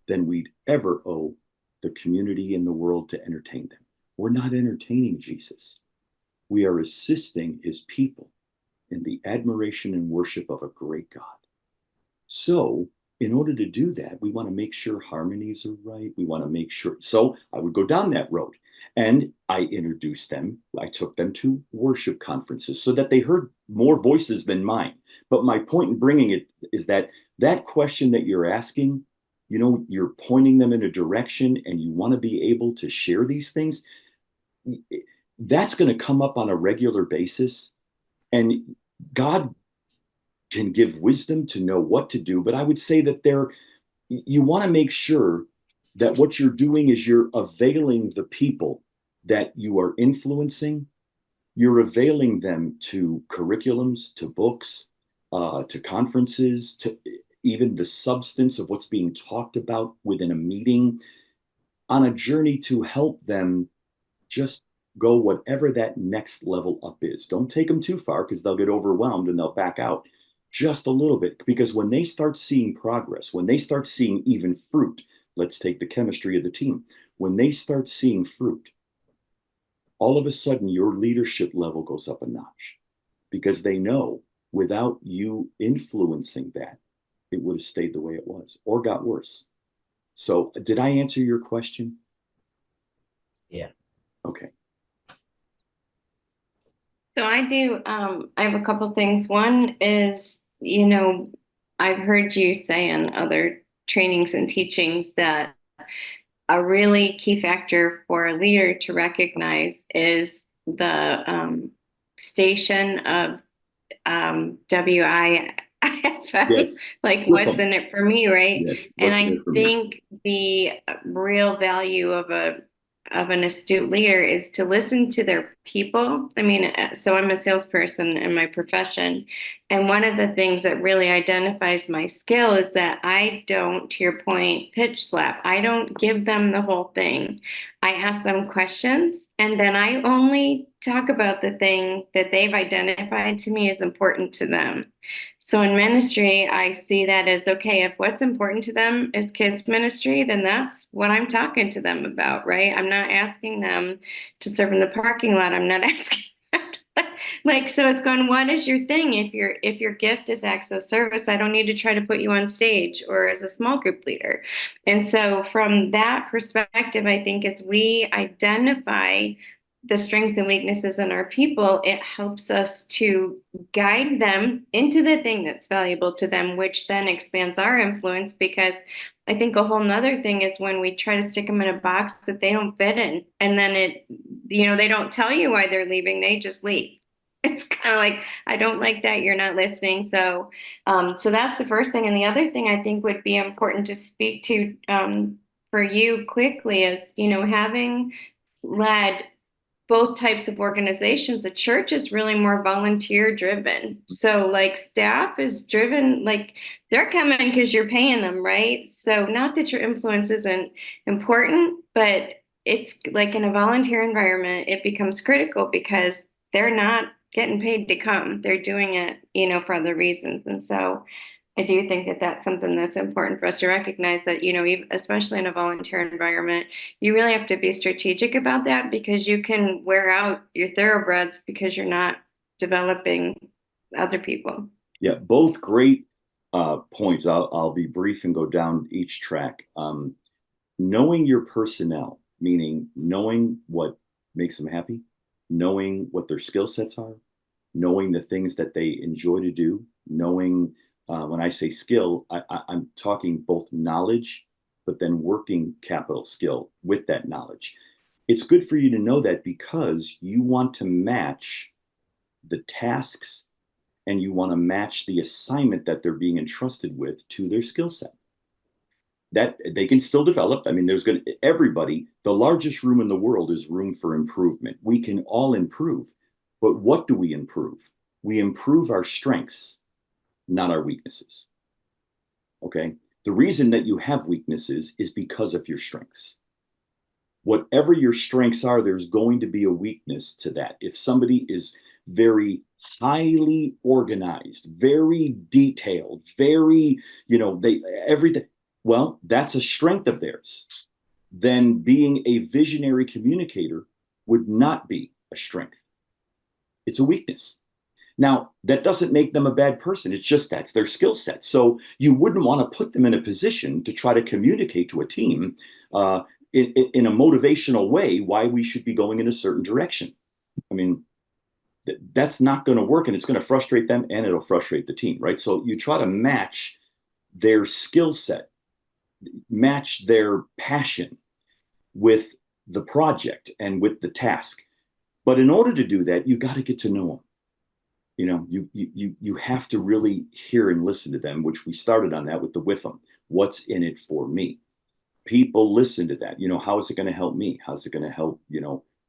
than we'd ever owe the community in the world to entertain them. We're not entertaining Jesus. We are assisting his people in the admiration and worship of a great God. So in order to do that, we want to make sure harmonies are right. We want to make sure. So I would go down that road, and I introduced them. I took them to worship conferences so that they heard more voices than mine. But my point in bringing it is that question that you're asking, you're pointing them in a direction, and you want to be able to share these things. That's going to come up on a regular basis. And God can give wisdom to know what to do. But I would say that you want to make sure that what you're doing is you're availing the people that you are influencing. You're availing them to curriculums, to books, to conferences, to even the substance of what's being talked about within a meeting, on a journey to help them just go whatever that next level up is. Don't take them too far, because they'll get overwhelmed and they'll back out. Just a little bit, because when they start seeing progress, when they start seeing even fruit, let's take the chemistry of the team. When they start seeing fruit, all of a sudden your leadership level goes up a notch, because they know without you influencing that, it would have stayed the way it was or got worse. So did I answer your question? Yeah. Okay. So I do, I have a couple things. One is, I've heard you say in other trainings and teachings that a really key factor for a leader to recognize is the station of WIFM, Yes. like what's in it for me, right? Yes. And I think the real value of of an astute leader is to listen to their people. I mean, so I'm a salesperson in my profession. And one of the things that really identifies my skill is that I don't, to your point, pitch slap. I don't give them the whole thing. I ask them questions, and then I only talk about the thing that they've identified to me as important to them. So in ministry, I see that as okay, if what's important to them is kids ministry, then that's what I'm talking to them about, right? I'm not asking them to serve in the parking lot. I'm not asking like, so it's going, what is your thing? If your gift is acts of service, I don't need to try to put you on stage or as a small group leader. And so from that perspective, I think as we identify the strengths and weaknesses in our people, it helps us to guide them into the thing that's valuable to them, which then expands our influence. Because I think a whole nother thing is when we try to stick them in a box that they don't fit in, and then they don't tell you why they're leaving, they just leave. It's kind of like, I don't like that, you're not listening. So that's the first thing. And the other thing I think would be important to speak to for you quickly is, having led both types of organizations, a church is really more volunteer driven. So like staff is driven, like they're coming because you're paying them, right? So not that your influence isn't important, but it's like in a volunteer environment, it becomes critical because they're not getting paid to come. They're doing it, for other reasons. And so I do think that that's something that's important for us to recognize that, especially in a volunteer environment, you really have to be strategic about that because you can wear out your thoroughbreds because you're not developing other people. Yeah, both great points. I'll be brief and go down each track. Knowing your personnel, meaning knowing what makes them happy, knowing what their skill sets are, knowing the things that they enjoy to do, knowing when I say skill, I'm talking both knowledge, but then working capital skill with that knowledge. It's good for you to know that because you want to match the tasks and you want to match the assignment that they're being entrusted with to their skill set. That they can still develop. I mean, everybody, the largest room in the world is room for improvement. We can all improve, but what do we improve? We improve our strengths, not our weaknesses. Okay. The reason that you have weaknesses is because of your strengths. Whatever your strengths are, there's going to be a weakness to that. If somebody is very highly organized, very detailed, very, everything, well, that's a strength of theirs. Then being a visionary communicator would not be a strength. It's a weakness. Now, that doesn't make them a bad person. It's just that's their skill set. So you wouldn't want to put them in a position to try to communicate to a team in a motivational way why we should be going in a certain direction. I mean, that's not going to work, and it's going to frustrate them and it'll frustrate the team, right? So you try to match their skill set, match their passion with the project and with the task. But in order to do that, you got to get to know them. You have to really hear and listen to them, which we started on that with the WIFM. What's in it for me? People listen to that. How is it going to help me? How's it going to help,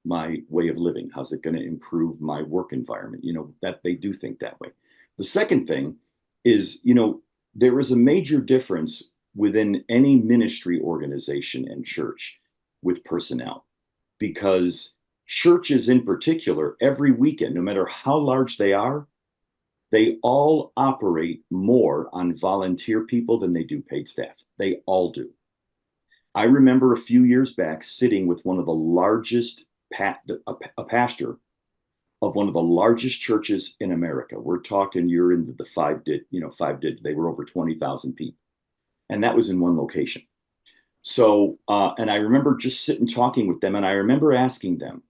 my way of living? How's it going to improve my work environment? That they do think that way. The second thing is, there is a major difference within any ministry organization and church with personnel, because churches in particular, every weekend, no matter how large they are, they all operate more on volunteer people than they do paid staff. They all do. I remember a few years back sitting with one of the largest, a pastor of one of the largest churches in America. We're talking, you're in the five digit, they were over 20,000 people. And that was in one location. So, and I remember just sitting talking with them, and I remember asking them,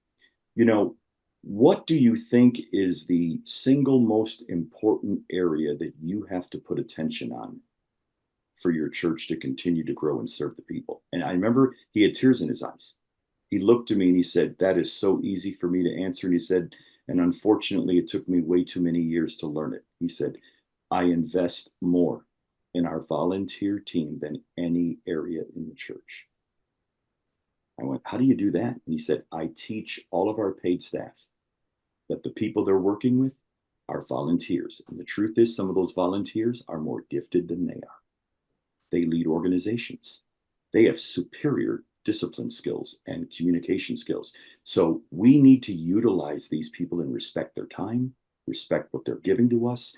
what do you think is the single most important area that you have to put attention on for your church to continue to grow and serve the people? And I remember he had tears in his eyes. He looked at me and he said, that is so easy for me to answer. And he said, and unfortunately, it took me way too many years to learn it. He said, I invest more in our volunteer team than any area in the church. I went, how do you do that? And he said, I teach all of our paid staff that the people they're working with are volunteers. And the truth is, some of those volunteers are more gifted than they are. They lead organizations. They have superior discipline skills and communication skills. So we need to utilize these people and respect their time, respect what they're giving to us.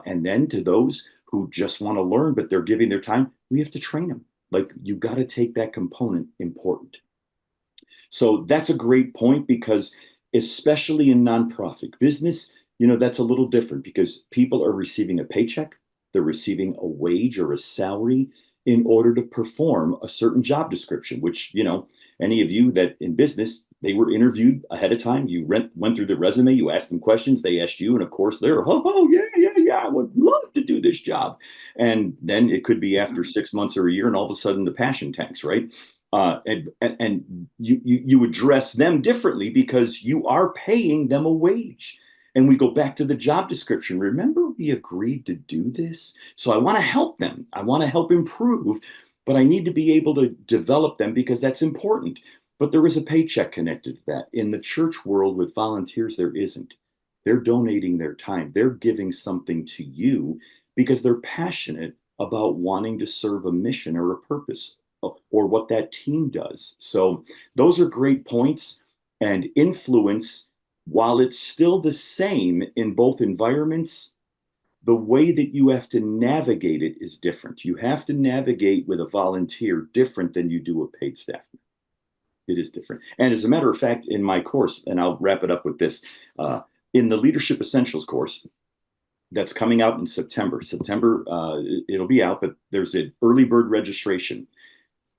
And then to those who just want to learn, but they're giving their time, we have to train them. Like, you got to take that component important. So that's a great point, because especially in nonprofit business, that's a little different, because people are receiving a paycheck, they're receiving a wage or a salary in order to perform a certain job description, which, any of you that in business, they were interviewed ahead of time. You went through the resume, you asked them questions, they asked you, and of course they're, oh, yeah, I would love to do this job. And then it could be after 6 months or a year, and all of a sudden the passion tanks, right? And you address them differently because you are paying them a wage. And we go back to the job description. Remember, we agreed to do this. So I want to help them. I want to help improve, but I need to be able to develop them, because that's important. But there is a paycheck connected to that. In the church world with volunteers, there isn't. They're donating their time. They're giving something to you because they're passionate about wanting to serve a mission or a purpose, or what that team does. So those are great points. And influence, while it's still the same in both environments, the way that you have to navigate it is different. You have to navigate with a volunteer different than you do a paid staff member. It is different. And as a matter of fact, in my course, and I'll wrap it up with this, in the Leadership Essentials course that's coming out in September, it'll be out, but there's an early bird registration.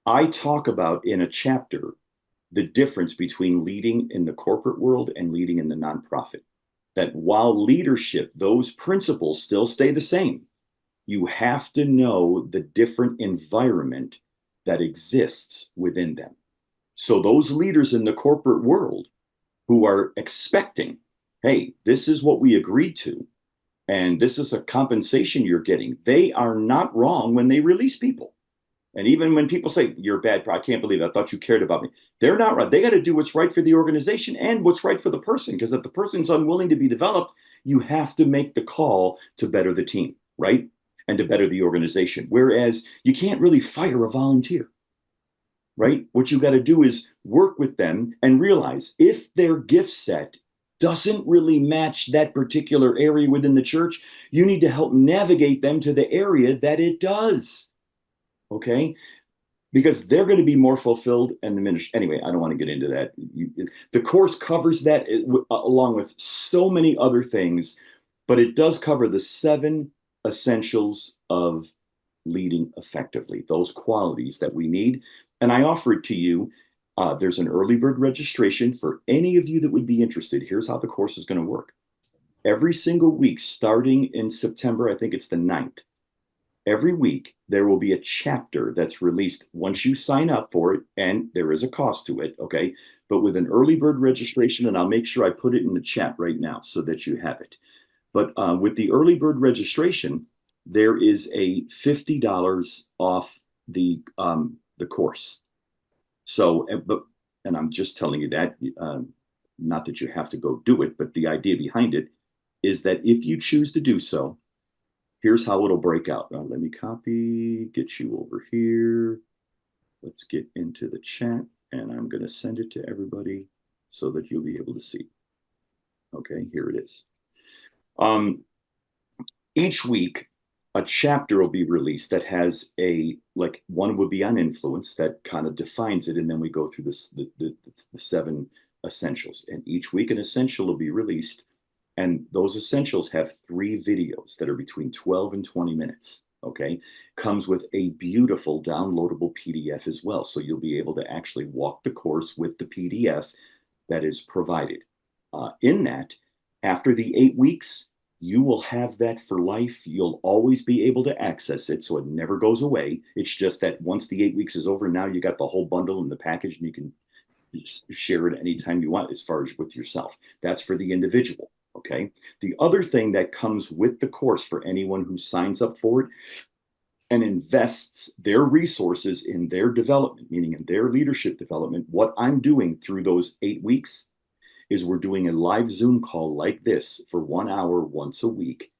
I talk about in a chapter the difference between leading in the corporate world and leading in the nonprofit. That while leadership, those principles still stay the same, you have to know the different environment that exists within them. So those leaders in the corporate world who are expecting, hey, this is what we agreed to, and this is a compensation you're getting, they are not wrong when they release people. And even when people say, you're bad, I can't believe it, I thought you cared about me. They're not right. They got to do what's right for the organization and what's right for the person. Because if the person's unwilling to be developed, you have to make the call to better the team, right? And to better the organization. Whereas you can't really fire a volunteer, right? What you got to do is work with them and realize if their gift set doesn't really match that particular area within the church, you need to help navigate them to the area that it does. Okay, because they're going to be more fulfilled and the ministry. Anyway, I don't want to get into that. The course covers that along with so many other things, but it does cover the 7 essentials of leading effectively, those qualities that we need. And I offer it to you. There's an early bird registration for any of you that would be interested. Here's how the course is going to work. Every single week, starting in September, I think it's the 9th, every week, there will be a chapter that's released once you sign up for it, and there is a cost to it, okay? But with an early bird registration, and I'll make sure I put it in the chat right now so that you have it. But with the early bird registration, there is a $50 off the course. So, and I'm just telling you that, not that you have to go do it, but the idea behind it is that if you choose to do so, here's how it'll break out. Now, let me copy, get you over here. Let's get into the chat, and I'm going to send it to everybody so that you'll be able to see. Okay, here it is. Each week, a chapter will be released that has one would be on influence that kind of defines it, and then we go through the 7 essentials. And each week, an essential will be released. And those essentials have 3 videos that are between 12 and 20 minutes, okay? Comes with a beautiful downloadable PDF as well. So you'll be able to actually walk the course with the PDF that is provided. In that, after the 8 weeks, you will have that for life. You'll always be able to access it, so it never goes away. It's just that once the 8 weeks is over, now you got the whole bundle in the package, and you can share it anytime you want as far as with yourself. That's for the individual. Okay. The other thing that comes with the course for anyone who signs up for it, and invests their resources in their development, meaning in their leadership development, what I'm doing through those 8 weeks is we're doing a live Zoom call like this for 1 hour once a week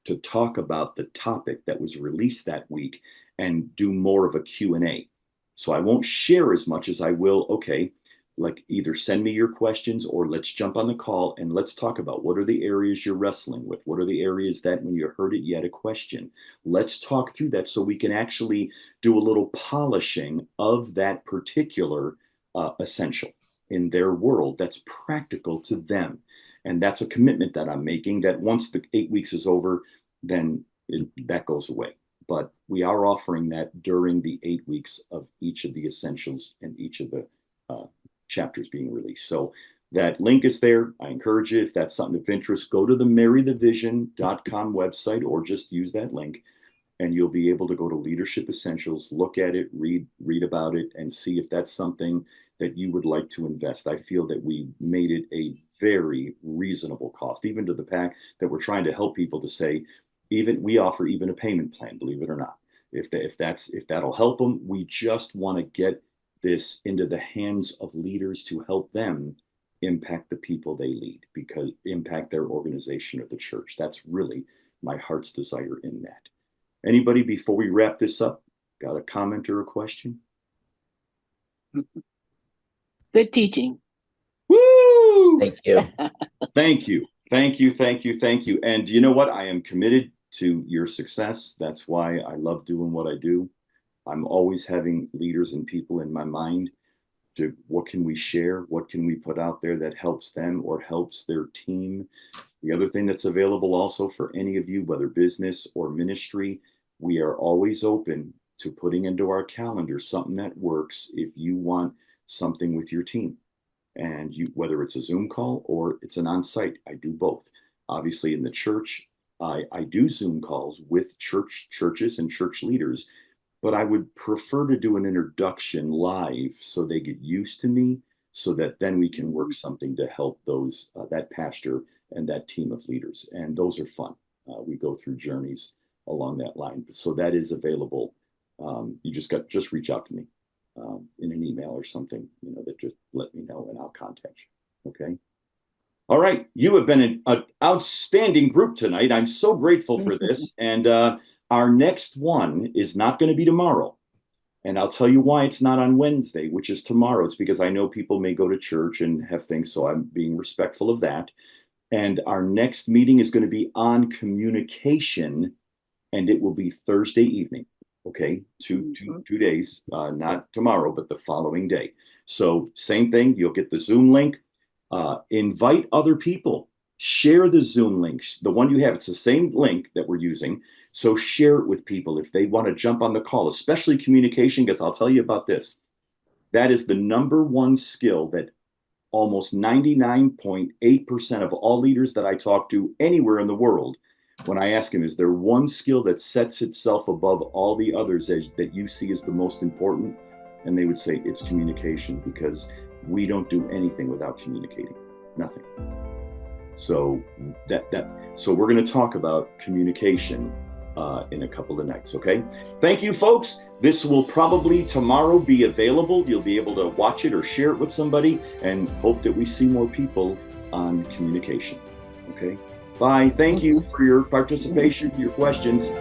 to talk about the topic that was released that week and do more of a Q&A. So I won't share as much as I will, okay, like either send me your questions or let's jump on the call and let's talk about what are the areas you're wrestling with? What are the areas that when you heard it, you had a question? Let's talk through that so we can actually do a little polishing of that particular essential in their world that's practical to them. And that's a commitment that I'm making, that once the 8 weeks is over, then that goes away. But we are offering that during the 8 weeks of each of the essentials and each of the chapters being released. So that link is there. I encourage you, if that's something of interest, go to the marrythevision.com website or just use that link and you'll be able to go to Leadership Essentials, look at it, read about it, and see if that's something that you would like to invest. I feel that we made it a very reasonable cost, even to the fact that we're trying to help people to say, even we offer even a payment plan, believe it or not. If that'll help them, we just want to get this into the hands of leaders to help them impact the people they lead, because impact their organization or the church. That's really my heart's desire in that. Anybody, before we wrap this up, got a comment or a question? Good teaching. Woo! Thank you. Thank you. Thank you. Thank you. Thank you. And you know what? I am committed to your success. That's why I love doing what I do. I'm always having leaders and people in my mind to what can we share? What can we put out there that helps them or helps their team? The other thing that's available also for any of you, whether business or ministry, we are always open to putting into our calendar something that works if you want something with your team. And you, whether it's a Zoom call or it's an on-site, I do both. Obviously in the church, I do Zoom calls with churches and church leaders, but I would prefer to do an introduction live so they get used to me, so that then we can work something to help those, that pastor and that team of leaders. And those are fun. We go through journeys along that line. So that is available. You just reach out to me in an email or something, that just let me know and I'll contact you. Okay. All right. You have been an outstanding group tonight. I'm so grateful for this. And our next one is not going to be tomorrow. And I'll tell you why it's not on Wednesday, which is tomorrow. It's because I know people may go to church and have things. So I'm being respectful of that. And our next meeting is going to be on communication, and it will be Thursday evening. Okay, two days, not tomorrow, but the following day. So same thing, you'll get the Zoom link. Invite other people. Share the Zoom links. The one you have, it's the same link that we're using. So share it with people if they want to jump on the call, especially communication, because I'll tell you about this. That is the #1 skill that almost 99.8% of all leaders that I talk to anywhere in the world, when I ask them, is there one skill that sets itself above all the others that you see as the most important? And they would say it's communication, because we don't do anything without communicating, nothing. So so we're going to talk about communication in a couple of nights. Okay. Thank you, folks. This will probably tomorrow be available. You'll be able to watch it or share it with somebody, and hope that we see more people on communication. Okay. Bye. Thank you for your participation, your questions.